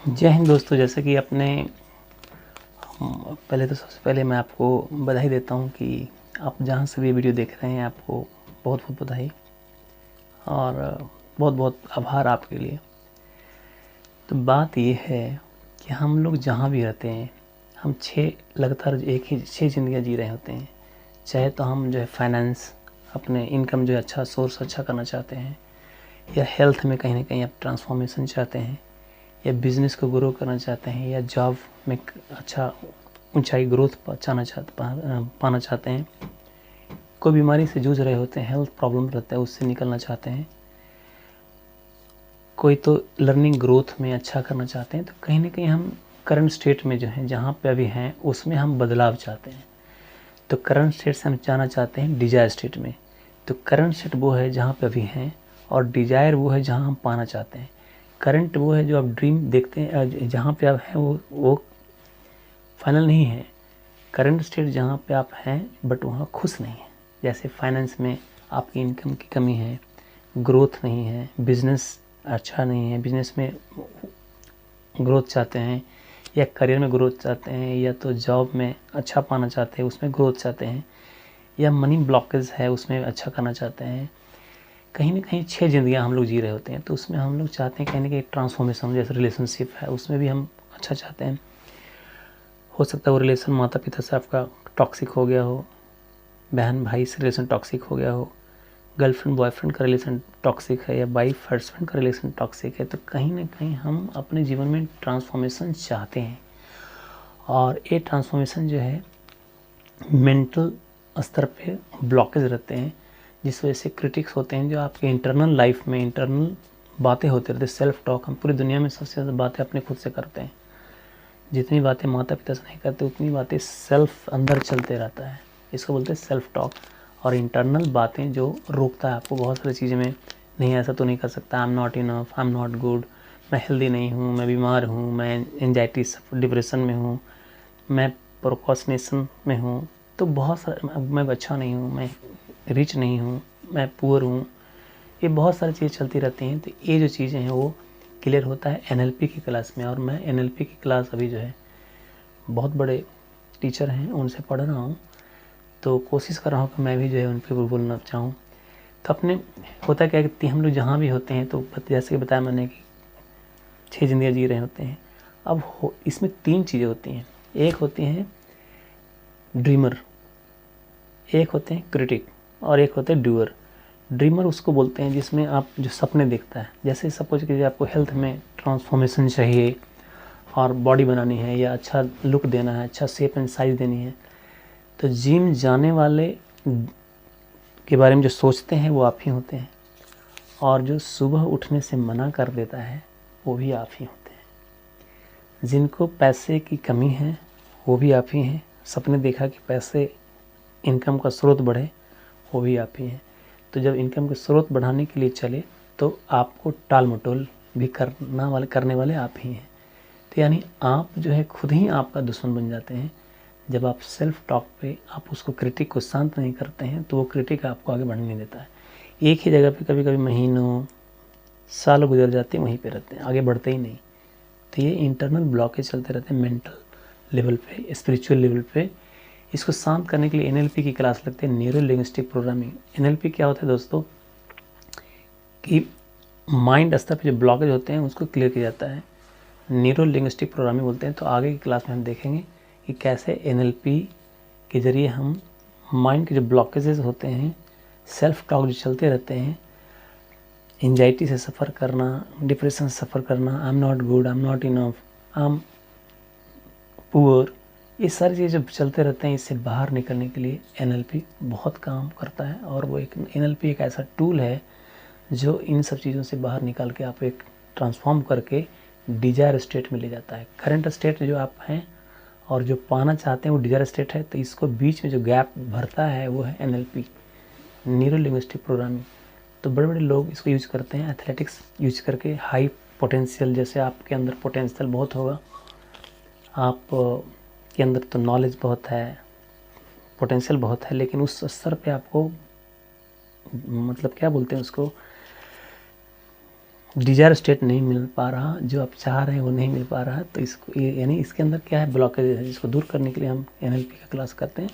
जय हिंद दोस्तों। जैसे कि अपने पहले तो सबसे पहले मैं आपको बधाई देता हूं कि आप जहां से भी वीडियो देख रहे हैं आपको बहुत बहुत बधाई और बहुत बहुत आभार आपके लिए। तो बात ये है कि हम लोग जहां भी रहते हैं हम लगातार एक ही 6 ज़िंदगियाँ जी रहे होते हैं। चाहे तो हम जो है फाइनेंस अपने इनकम जो है अच्छा सोर्स अच्छा करना चाहते हैं, या हेल्थ में कहीं ना कहीं आप ट्रांसफॉर्मेशन चाहते हैं, या बिज़नेस को ग्रो करना चाहते हैं, या जॉब में अच्छा ऊंचाई ग्रोथ पाना चाहते हैं। कोई बीमारी से जूझ रहे होते हैं, हेल्थ प्रॉब्लम रहता है, उससे निकलना चाहते हैं। कोई तो लर्निंग ग्रोथ में अच्छा करना चाहते हैं। तो कहीं ना कहीं हम करंट स्टेट में जो है जहाँ पे अभी हैं उसमें हम बदलाव चाहते हैं। तो करंट स्टेट से हम जाना चाहते हैं डिजायर स्टेट में। तो करंट स्टेट वो है जहाँ पे अभी हैं और डिजायर वो है जहाँ हम पाना चाहते हैं। करंट वो है जो आप ड्रीम देखते हैं, जहाँ पे आप हैं वो फाइनल नहीं है। करंट स्टेट जहाँ पे आप हैं बट वहाँ खुश नहीं है। जैसे फाइनेंस में आपकी इनकम की कमी है, ग्रोथ नहीं है, बिजनेस अच्छा नहीं है, बिजनेस में ग्रोथ चाहते हैं, या करियर में ग्रोथ चाहते हैं, या तो जॉब में अच्छा पाना चाहते हैं उसमें ग्रोथ चाहते हैं, या मनी ब्लॉकेज है उसमें अच्छा करना चाहते हैं। कहीं ना कहीं 6 ज़िंदगियाँ हम लोग जी रहे होते हैं। तो उसमें हम लोग चाहते हैं कहीं ना कहीं ट्रांसफॉर्मेशन। जैसे रिलेशनशिप है उसमें भी हम अच्छा चाहते हैं। हो सकता है वो रिलेशन माता पिता से आपका टॉक्सिक हो गया हो, बहन भाई से रिलेशन टॉक्सिक हो गया हो, गर्लफ्रेंड बॉयफ्रेंड का रिलेशन टॉक्सिक है, या वाइफ हस्बैंड का रिलेशन टॉक्सिक है। तो कहीं ना कहीं हम अपने जीवन में ट्रांसफॉर्मेशन चाहते हैं। और ये ट्रांसफॉर्मेशन जो है मेंटल स्तर पे ब्लॉकेज रहते हैं, जिस वजह से क्रिटिक्स होते हैं जो आपके इंटरनल लाइफ में इंटरनल बातें होती रहती है। सेल्फ टॉक हम पूरी दुनिया में सबसे ज़्यादा बातें अपने खुद से करते हैं। जितनी बातें माता पिता से नहीं करते उतनी बातें सेल्फ अंदर चलते रहता है। इसको बोलते हैं सेल्फ टॉक। और इंटरनल बातें जो रोकता है आपको बहुत सारी चीज़ें में, नहीं ऐसा तो नहीं कर सकता, I am not enough, I am not good, मैं हेल्दी नहीं हूँ, मैं बीमार हूँ, मैं एंजाइटी डिप्रेशन में हूँ, मैं प्रोक्रास्टिनेशन में हूँ। तो बहुत सारे, मैं अच्छा नहीं हूँ, मैं रिच नहीं हूँ, मैं पुअर हूँ, ये बहुत सारी चीज़ें चलती रहती हैं। तो ये जो चीज़ें हैं वो क्लियर होता है एनएलपी की क्लास में। और मैं एनएलपी की क्लास अभी जो है बहुत बड़े टीचर हैं उनसे पढ़ रहा हूँ, तो कोशिश कर रहा हूँ कि मैं भी जो है उन पर बोलना चाहूँ। तो अपने होता क्या है कि हम लोग जहाँ भी होते हैं, तो जैसे कि बताया मैंने कि 6 ज़िंदगियाँ जी रहे होते हैं। अब इसमें 3 चीज़ें होती हैं। एक होती हैं ड्रीमर, एक होते हैं क्रिटिक, और एक होते हैं डूअर। ड्रीमर उसको बोलते हैं जिसमें आप जो सपने देखता है। जैसे सपोज कीजिए आपको हेल्थ में ट्रांसफॉर्मेशन चाहिए और बॉडी बनानी है, या अच्छा लुक देना है, अच्छा शेप एंड साइज देनी है, तो जिम जाने वाले के बारे में जो सोचते हैं वो आप ही होते हैं। और जो सुबह उठने से मना कर देता है वो भी आप ही होते हैं। जिनको पैसे की कमी है वो भी आप ही हैं। सपने देखा कि पैसे इनकम का स्रोत बढ़े, वो भी आप ही हैं। तो जब इनकम के स्रोत बढ़ाने के लिए चले तो आपको टाल मटोल भी करने वाले आप ही हैं। तो यानी आप जो है खुद ही आपका दुश्मन बन जाते हैं। जब आप सेल्फ टॉक पे आप उसको क्रिटिक को शांत नहीं करते हैं तो वो क्रिटिक आपको आगे बढ़ने नहीं देता है। एक ही जगह पे कभी कभी महीनों सालों गुजर जाते हैं, वहीं पे रहते हैं, आगे बढ़ते ही नहीं। तो ये इंटरनल ब्लॉकेज चलते रहते हैं मेंटल लेवल पे, स्पिरिचुअल लेवल पे। इसको शांत करने के लिए एनएलपी की क्लास लगती है, न्यूरो लिंग्विस्टिक प्रोग्रामिंग। एनएलपी क्या होता है दोस्तों कि माइंड स्तर पे जो ब्लॉकेज होते हैं उसको क्लियर किया जाता है, न्यूरो लिंग्विस्टिक प्रोग्रामिंग बोलते हैं। तो आगे की क्लास में हम देखेंगे कि कैसे एनएलपी के ज़रिए हम माइंड के जो ब्लॉकेजेस होते हैं, सेल्फ टॉक जो चलते रहते हैं, एंजाइटी से सफ़र करना, डिप्रेशन से सफ़र करना, I am not good, I am not enough, I am poor, ये सारी चीज़ें जब चलते रहते हैं, इससे बाहर निकलने के लिए एनएलपी बहुत काम करता है। और वो एक एनएलपी एक ऐसा टूल है जो इन सब चीज़ों से बाहर निकाल के आप एक ट्रांसफॉर्म करके डिजायर स्टेट में ले जाता है। करंट स्टेट जो आप हैं और जो पाना चाहते हैं वो डिजायर स्टेट है। तो इसको बीच में जो गैप भरता है वो है एनएलपी, न्यूरो लिंग्विस्टिक प्रोग्रामिंग। तो बड़े बड़े लोग इसको यूज करते हैं एथलेटिक्स यूज करके। हाई पोटेंशियल, जैसे आपके अंदर पोटेंशियल बहुत होगा, आप के अंदर तो नॉलेज बहुत है, पोटेंशियल बहुत है, लेकिन उस स्तर पे आपको मतलब क्या बोलते हैं उसको, डिजायर स्टेट नहीं मिल पा रहा, जो आप चाह रहे हैं वो नहीं मिल पा रहा, तो इसको यानी इसके अंदर क्या है, ब्लॉकेज है, जिसको दूर करने के लिए हम NLP का क्लास करते हैं।